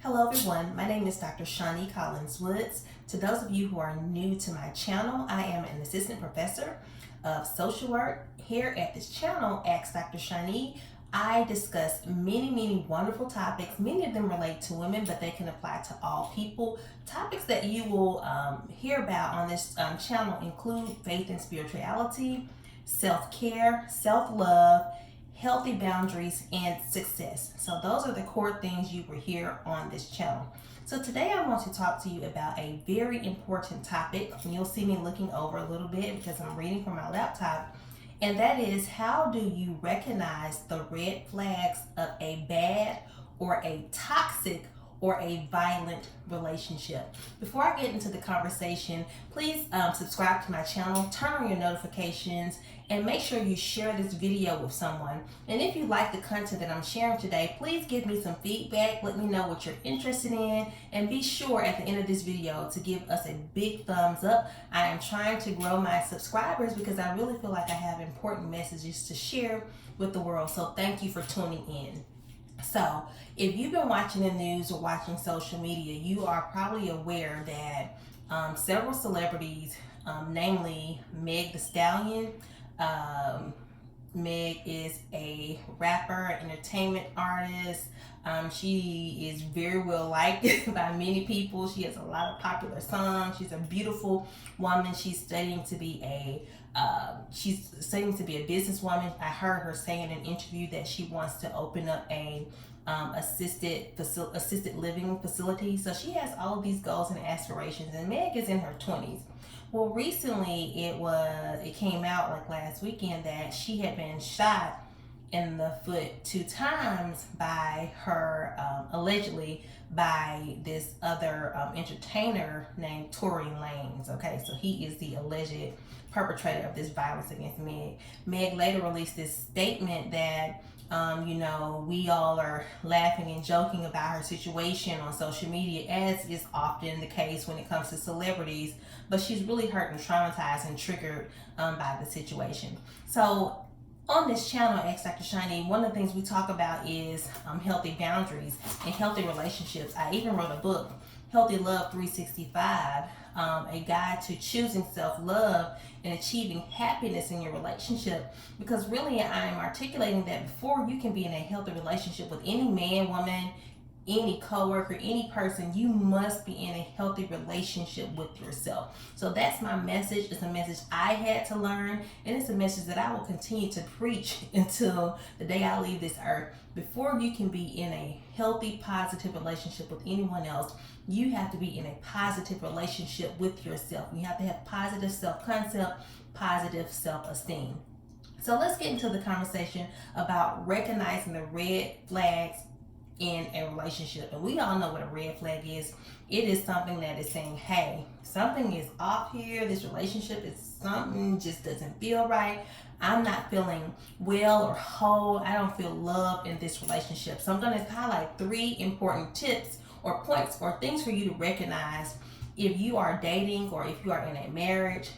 Hello everyone, my name is Dr. Shani Collins Woods. To those of you who are new to my channel, I am an assistant professor of social work. Here at this channel, Ask Dr. Shani, I discuss many wonderful topics. Many of them relate to women, but they can apply to all people. Topics that you will hear about on this channel include faith and spirituality, self-care, self-love, healthy boundaries, and success. So those are the core things you will hear on this channel. So today I want to talk to you about a very important topic. You'll see me looking over a little bit because I'm reading from my laptop. And that is, how do you recognize the red flags of a bad or a toxic or a violent relationship? Before I get into the conversation, please subscribe to my channel, turn on your notifications, and make sure you share this video with someone. And if you like the content that I'm sharing today, please give me some feedback. Let me know what you're interested in, and be sure at the end of this video to give us a big thumbs up. I am trying to grow my subscribers because I really feel like I have important messages to share with the world. So thank you for tuning in. So if you've been watching the news or watching social media, you are probably aware that several celebrities, namely Meg the Stallion. Meg is a rapper, entertainment artist. She is very well liked by many people. She has a lot of popular songs. She's a beautiful woman. She's studying to be a businesswoman. I heard her say in an interview that she wants to open up a assisted living facility. So she has all of these goals and aspirations, and Meg is in her 20s. Well, recently it came out like last weekend that she had been shot in the foot 2 times by her, allegedly by this other entertainer named Tory Lanez. Okay, so he is the alleged perpetrator of this violence against Meg. Meg later released this statement that we all are laughing and joking about her situation on social media, as is often the case when it comes to celebrities, but she's really hurt and traumatized and triggered by the situation. So on this channel, Ask Dr. Shani, one of the things we talk about is healthy boundaries and healthy relationships. I even wrote a book, Healthy Love 365, a guide to choosing self-love and achieving happiness in your relationship, because really I'm articulating that before you can be in a healthy relationship with any man, woman, any coworker, any person, you must be in a healthy relationship with yourself. So that's my message. It's a message I had to learn, and it's a message that I will continue to preach until the day I leave this earth. Before you can be in a healthy, positive relationship with anyone else, you have to be in a positive relationship with yourself. You have to have positive self-concept, positive self-esteem. So let's get into the conversation about recognizing the red flags in a relationship. And we all know what a red flag is. It is something that is saying, hey, something is off here. This relationship is something just doesn't feel right. I'm not feeling well or whole. I don't feel love in this relationship. So I'm going to highlight 3 important tips or points or things for you to recognize if you are dating or if you are in a marriage.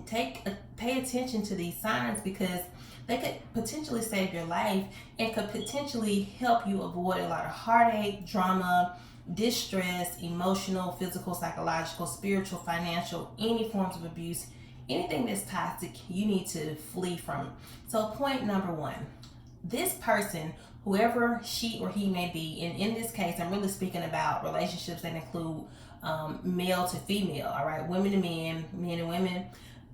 Pay attention to these signs, because they could potentially save your life and could potentially help you avoid a lot of heartache, drama, distress, emotional, physical, psychological, spiritual, financial, any forms of abuse, anything that's toxic, you need to flee from. So point number 1, this person, whoever she or he may be, and in this case, I'm really speaking about relationships that include male to female, all right, women to men, men and women.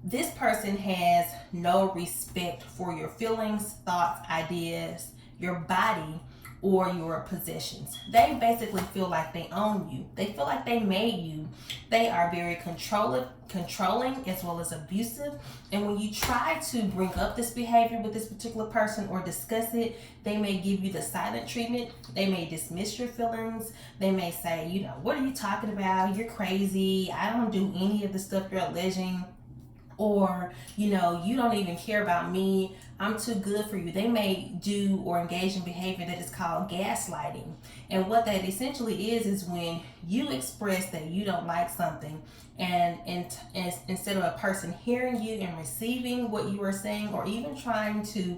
This person has no respect for your feelings, thoughts, ideas, your body, or your possessions. They basically feel like they own you. They feel like they made you. They are very controlling as well as abusive. And when you try to bring up this behavior with this particular person or discuss it, they may give you the silent treatment. They may dismiss your feelings. They may say, what are you talking about? You're crazy. I don't do any of the stuff you're alleging. Or, you don't even care about me. I'm too good for you. They may do or engage in behavior that is called gaslighting. And what that essentially is when you express that you don't like something, and instead of a person hearing you and receiving what you are saying, or even trying to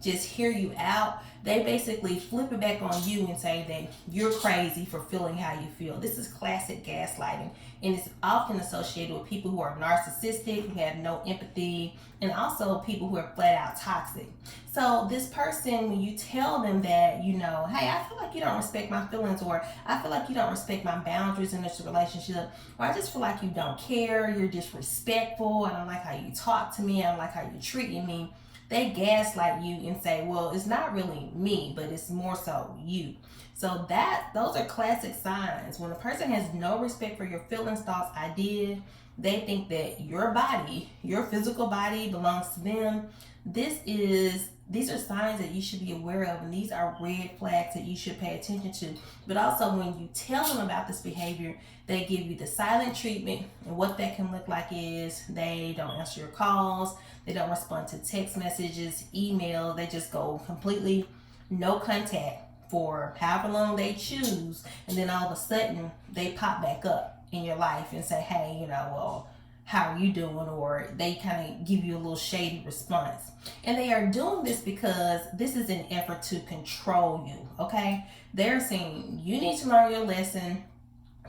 just hear you out, they basically flip it back on you and say that you're crazy for feeling how you feel. This is classic gaslighting, and it's often associated with people who are narcissistic, who have no empathy, and also people who are flat out toxic. So this person, when you tell them that, you know, hey, I feel like you don't respect my feelings, or I feel like you don't respect my boundaries in this relationship, or I just feel like you don't care, you're disrespectful, I don't like how you talk to me, I don't like how you're treating me, they gaslight you and say, well, it's not really me, but it's more so you. So those are classic signs. When a person has no respect for your feelings, thoughts, ideas, they think that your body, your physical body, belongs to them. These are signs that you should be aware of, and these are red flags that you should pay attention to. But also, when you tell them about this behavior, they give you the silent treatment, and what that can look like is they don't answer your calls, they don't respond to text messages, email, they just go completely no contact for however long they choose, and then all of a sudden they pop back up in your life and say, hey, you know, well, how are you doing? Or they kind of give you a little shady response. And they are doing this because this is an effort to control you, okay? They're saying, you need to learn your lesson,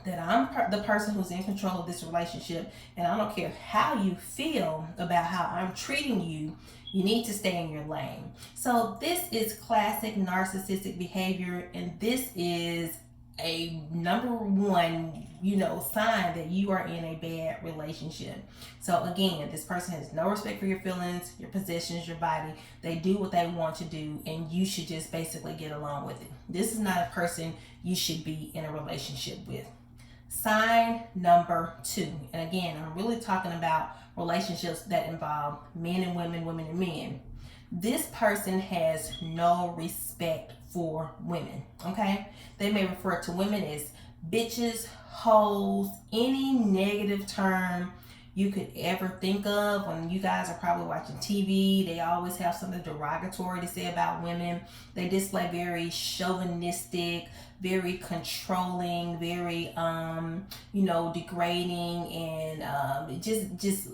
that I'm the person who's in control of this relationship, and I don't care how you feel about how I'm treating you, you need to stay in your lane. So this is classic narcissistic behavior, and this is a number one, sign that you are in a bad relationship. So again, this person has no respect for your feelings, your possessions, your body. They do what they want to do, and you should just basically get along with it. This is not a person you should be in a relationship with. Sign number 2, and again, I'm really talking about relationships that involve men and women, women and men. This person has no respect for women, okay? They may refer to women as bitches, hoes, any negative term you could ever think of. When you guys are probably watching TV, they always have something derogatory to say about women. They display very chauvinistic, very controlling, very degrading, and just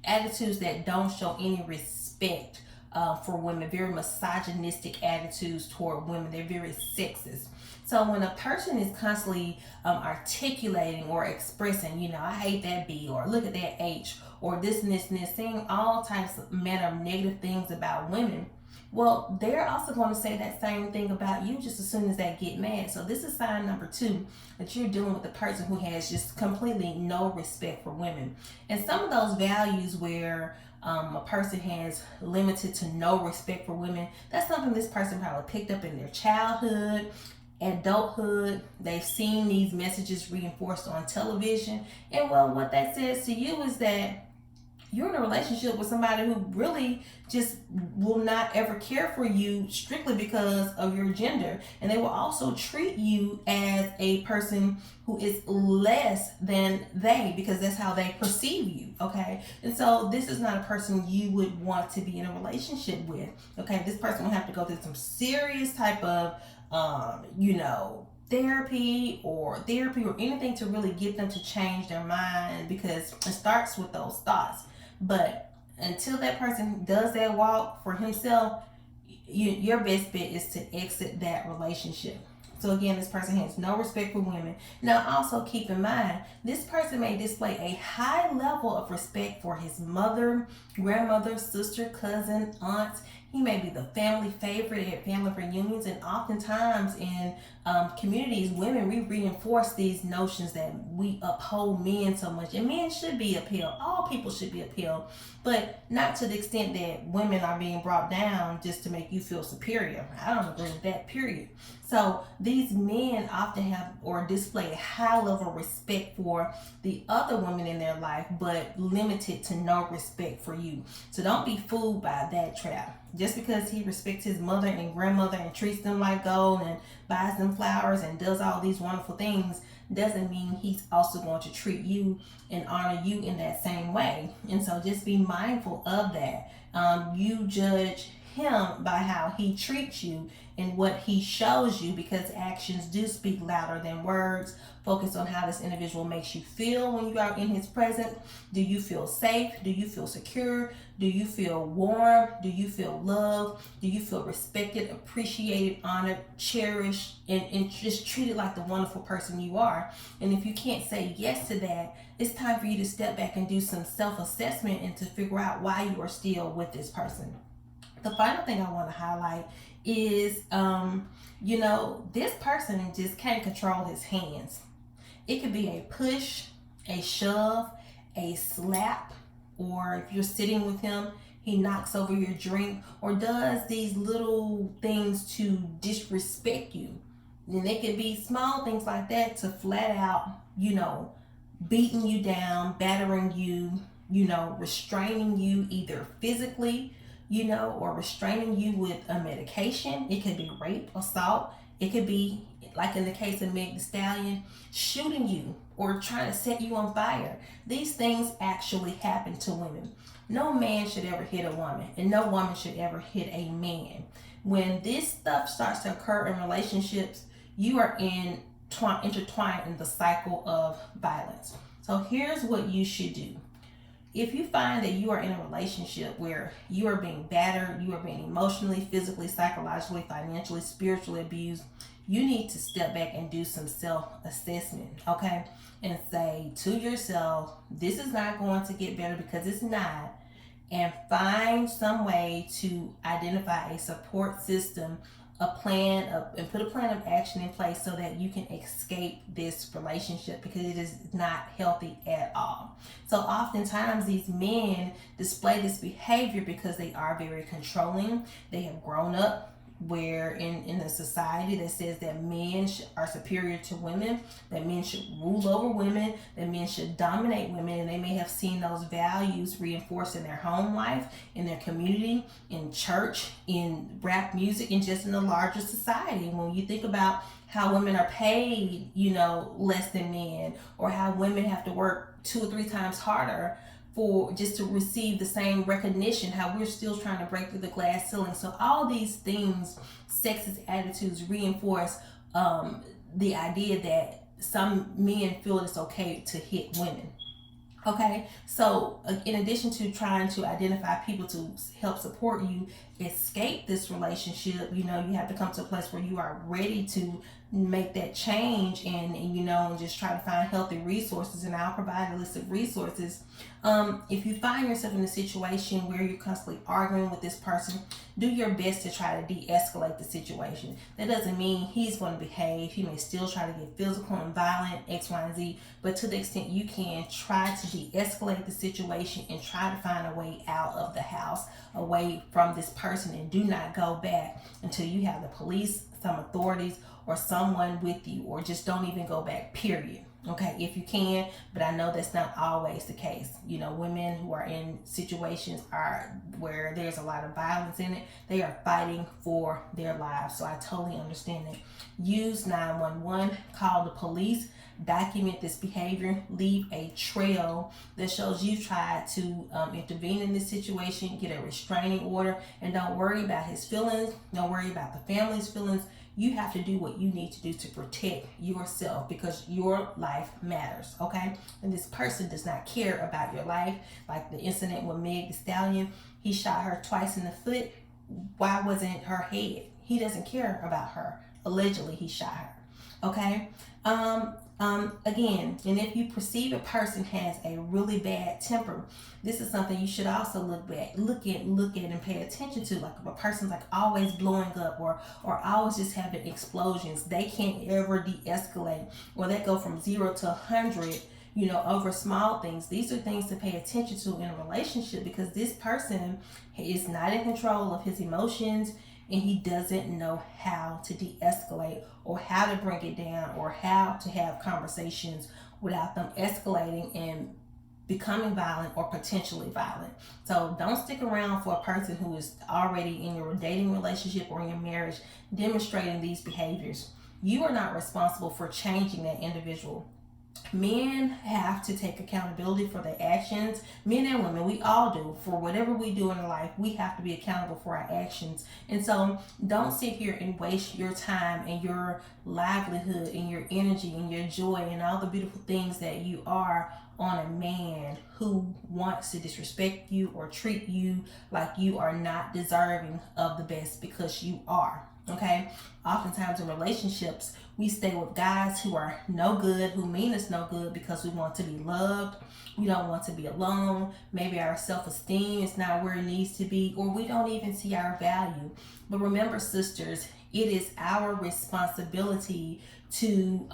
attitudes that don't show any respect for women. Very misogynistic attitudes toward women. They're very sexist. So when a person is constantly articulating or expressing, I hate that B, or look at that H, or this and this and this, saying all types of manner of negative things about women, well, they're also going to say that same thing about you just as soon as they get mad. So this is sign number 2, that you're dealing with a person who has just completely no respect for women. And some of those values where a person has limited to no respect for women, that's something this person probably picked up in their childhood, adulthood. They've seen these messages reinforced on television, and well, what that says to you is that you're in a relationship with somebody who really just will not ever care for you strictly because of your gender. And they will also treat you as a person who is less than they, because that's how they perceive you, okay? And so this is not a person you would want to be in a relationship with, okay? This person will have to go through some serious type of, therapy or anything to really get them to change their mind, because it starts with those thoughts. But until that person does that walk for himself, your best bet is to exit that relationship. So again, this person has no respect for women. Now also keep in mind, this person may display a high level of respect for his mother, grandmother, sister, cousin, aunt. He may be the family favorite at family reunions, and oftentimes in communities, women, we reinforce these notions that we uphold men so much, and men should be upheld. All people should be upheld, but not to the extent that women are being brought down just to make you feel superior. I don't agree with that, period. So these men often have or display a high level of respect for the other women in their life, but limited to no respect for you. So don't be fooled by that trap. Just because he respects his mother and grandmother and treats them like gold and buys them flowers and does all these wonderful things doesn't mean he's also going to treat you and honor you in that same way. And so just be mindful of that. You judge him by how he treats you and what he shows you, because actions do speak louder than words. Focus on how this individual makes you feel when you are in his presence. Do you feel safe? Do you feel secure? Do you feel warm? Do you feel loved? Do you feel respected, appreciated, honored, cherished, and just treated like the wonderful person you are? And if you can't say yes to that, it's time for you to step back and do some self-assessment and to figure out why you are still with this person. The final thing I want to highlight is, this person just can't control his hands. It could be a push, a shove, a slap, or if you're sitting with him, he knocks over your drink or does these little things to disrespect you. And it could be small things like that to flat out, beating you down, battering you, restraining you either physically, or restraining you with a medication. It could be rape, assault. It could be, like in the case of Meg the Stallion, shooting you or trying to set you on fire. These things actually happen to women. No man should ever hit a woman, and no woman should ever hit a man. When this stuff starts to occur in relationships, you are intertwined in the cycle of violence. So here's what you should do. If you find that you are in a relationship where you are being battered, you are being emotionally, physically, psychologically, financially, spiritually abused, you need to step back and do some self-assessment, okay? And say to yourself, this is not going to get better, because it's not. And find some way to identify a support system, and put a plan of action in place so that you can escape this relationship, because it is not healthy at all. So oftentimes these men display this behavior because they are very controlling. They have grown up where in a society that says that men are superior to women, that men should rule over women, that men should dominate women, and they may have seen those values reinforced in their home life, in their community, in church, in rap music, and just in the larger society. When you think about how women are paid, less than men, or how women have to work 2 or 3 times harder for just to receive the same recognition, how we're still trying to break through the glass ceiling. So all these things, sexist attitudes, reinforce the idea that some men feel it's okay to hit women. Okay, so in addition to trying to identify people to help support you escape this relationship, you have to come to a place where you are ready to make that change and just try to find healthy resources. And I'll provide a list of resources. If you find yourself in a situation where you're constantly arguing with this person, do your best to try to de-escalate the situation. That doesn't mean he's going to behave. He may still try to get physical and violent, X, Y, and Z, but to the extent you can, try to de-escalate the situation and try to find a way out of the house, away from this person, and do not go back until you have the police, some authorities, or someone with you, or just don't even go back, period. Okay, if you can, but I know that's not always the case. Women who are in situations where there's a lot of violence in it, they are fighting for their lives. So I totally understand it. Use 911, call the police, document this behavior, leave a trail that shows you tried to intervene in this situation, get a restraining order, and don't worry about his feelings, don't worry about the family's feelings. You have to do what you need to do to protect yourself, because your life matters, okay? And this person does not care about your life. Like the incident with Meg the Stallion, he shot her twice in the foot. Why wasn't her head? He doesn't care about her. Allegedly, he shot her, okay? Again, and if you perceive a person has a really bad temper, this is something you should also look at and pay attention to. Like if a person's like always blowing up or always just having explosions, they can't ever de-escalate, or they go from 0 to 100, over small things. These are things to pay attention to in a relationship, because this person is not in control of his emotions, and he doesn't know how to de-escalate, or how to bring it down, or how to have conversations without them escalating and becoming violent or potentially violent. So don't stick around for a person who is already in your dating relationship or in your marriage demonstrating these behaviors. You are not responsible for changing that individual. Men have to take accountability for their actions. Men and women, we all do. For whatever we do in life, we have to be accountable for our actions. And so don't sit here and waste your time and your livelihood and your energy and your joy and all the beautiful things that you are on a man who wants to disrespect you or treat you like you are not deserving of the best, because you are. Okay? Oftentimes in relationships, we stay with guys who are no good, who mean us no good, because we want to be loved. We don't want to be alone. Maybe our self-esteem is not where it needs to be, or we don't even see our value. But remember, sisters, it is our responsibility to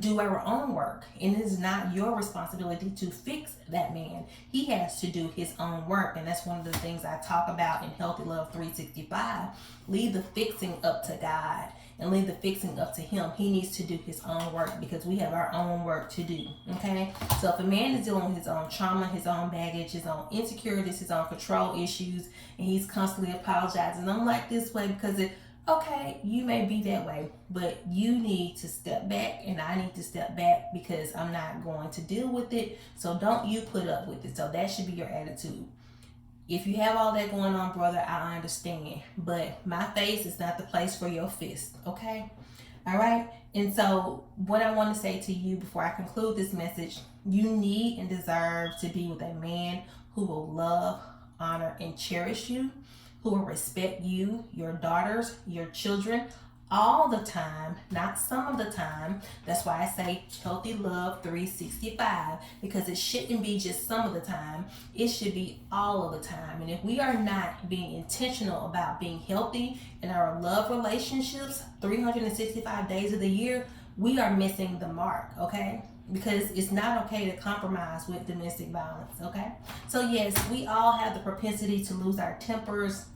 do our own work, and it is not your responsibility to fix that man. He has to do his own work, and that's one of the things I talk about in Healthy Love 365. Leave the fixing up to God and leave the fixing up to him. He needs to do his own work, because we have our own work to do. Okay? So if a man is dealing with his own trauma, his own baggage, his own insecurities, his own control issues, and he's constantly apologizing, I'm like this way because it, okay, you may be that way, but you need to step back, and I need to step back, because I'm not going to deal with it. So don't you put up with it. So that should be your attitude. If you have all that going on, brother, I understand, but my face is not the place for your fist. Okay? All right? And so what I want to say to you before I conclude this message, you need and deserve to be with a man who will love, honor, and cherish you, who will respect you, your daughters, your children, all the time, not some of the time. That's why I say Healthy Love 365, because it shouldn't be just some of the time. It should be all of the time. And if we are not being intentional about being healthy in our love relationships 365 days of the year, we are missing the mark, okay? Because it's not okay to compromise with domestic violence, okay? So yes, we all have the propensity to lose our tempers,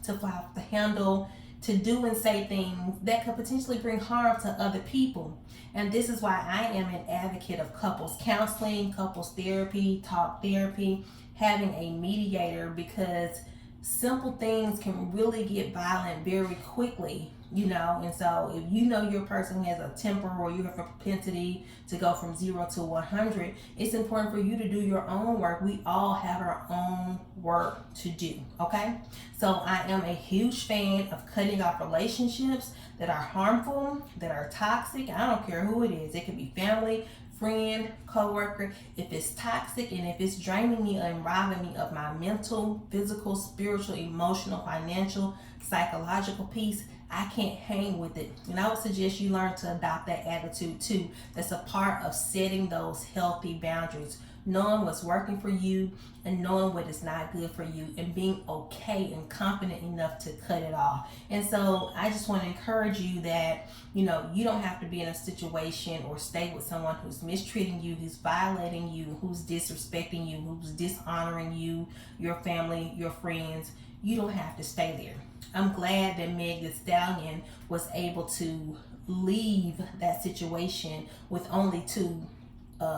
to fly off the handle, to do and say things that could potentially bring harm to other people. And this is why I am an advocate of couples counseling, couples therapy, talk therapy, having a mediator, because simple things can really get violent very quickly, you know. And so if you know your person has a temper, or you have a propensity to go from 0 to 100, it's important for you to do your own work. We all have our own work to do, okay? So I am a huge fan of cutting off relationships that are harmful, that are toxic. I don't care who it is. It could be family, friend, co-worker. If it's toxic and if it's draining me and robbing me of my mental, physical, spiritual, emotional, financial, psychological peace, I can't hang with it. And I would suggest you learn to adopt that attitude too. That's a part of setting those healthy boundaries, knowing what's working for you and knowing what is not good for you, and being okay and confident enough to cut it off. And so I just want to encourage you that, you know, you don't have to be in a situation or stay with someone who's mistreating you, who's violating you, who's disrespecting you, who's dishonoring you, your family, your friends. You don't have to stay there. I'm glad that Meg the Stallion was able to leave that situation with only 2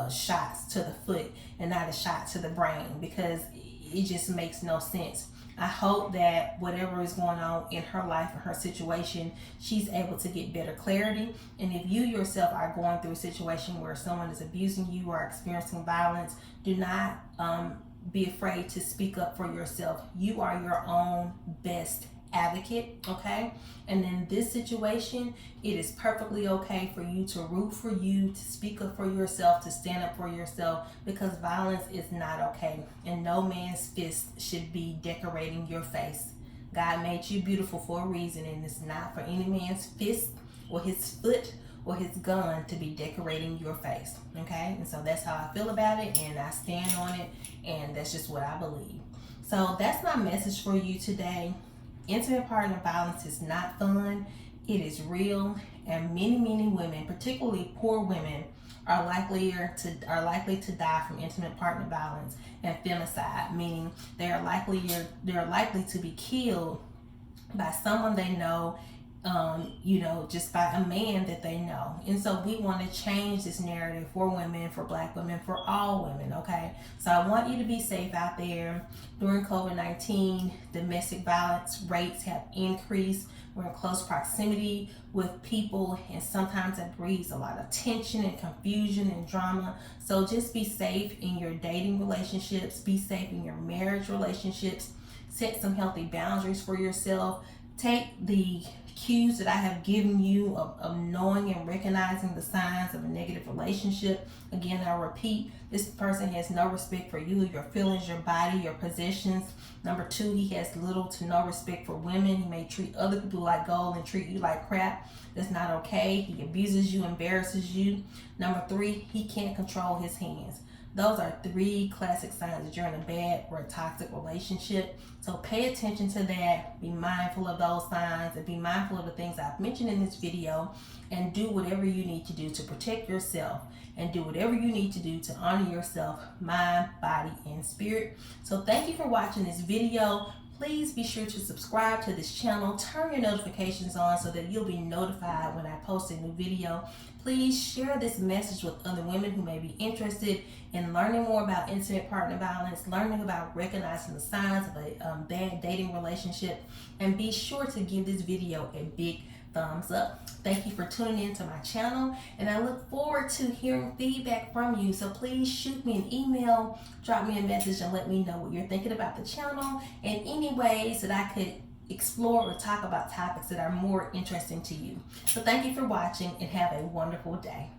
shots to the foot and not a shot to the brain, because it just makes no sense. I hope that whatever is going on in her life or her situation, she's able to get better clarity. And if you yourself are going through a situation where someone is abusing you or experiencing violence, do not be afraid to speak up for yourself. You are your own best advocate, okay? And in this situation, it is perfectly okay for you to root for you, to speak up for yourself, to stand up for yourself, because violence is not okay, and no man's fist should be decorating your face. God made you beautiful for a reason, and it's not for any man's fist or his foot or his gun to be decorating your face, okay? And so that's how I feel about it, and I stand on it, and that's just what I believe. So that's my message for you today. Intimate partner violence is not fun. It is real, and many women, particularly poor women, are likely to die from intimate partner violence and femicide, meaning they are likely to be killed by someone they know you know, just by a man that they know. And so we want to change this narrative for women, for Black women, for all women, okay? So I want you to be safe out there. During COVID-19, domestic violence rates have increased. We're in close proximity with people, and sometimes it breeds a lot of tension and confusion and drama. So just be safe in your dating relationships, be safe in your marriage relationships, set some healthy boundaries for yourself. Take the cues that I have given you of knowing and recognizing the signs of a negative relationship. Again, I repeat, this person has no respect for you, your feelings, your body, your possessions. Number 2, he has little to no respect for women. He may treat other people like gold and treat you like crap. That's not okay. He abuses you, embarrasses you. Number 3, he can't control his hands. Those are 3 classic signs that you're in a bad or a toxic relationship. So pay attention to that. Be mindful of those signs and be mindful of the things I've mentioned in this video, and do whatever you need to do to protect yourself, and do whatever you need to do to honor yourself, mind, body, and spirit. So thank you for watching this video. Please be sure to subscribe to this channel, turn your notifications on so that you'll be notified when I post a new video. Please share this message with other women who may be interested in learning more about intimate partner violence, learning about recognizing the signs of a bad dating relationship, and be sure to give this video a big thumbs up. Thank you for tuning in to my channel, and I look forward to hearing feedback from you. So please shoot me an email, drop me a message, and let me know what you're thinking about the channel and any ways that I could explore or talk about topics that are more interesting to you. So thank you for watching, and have a wonderful day.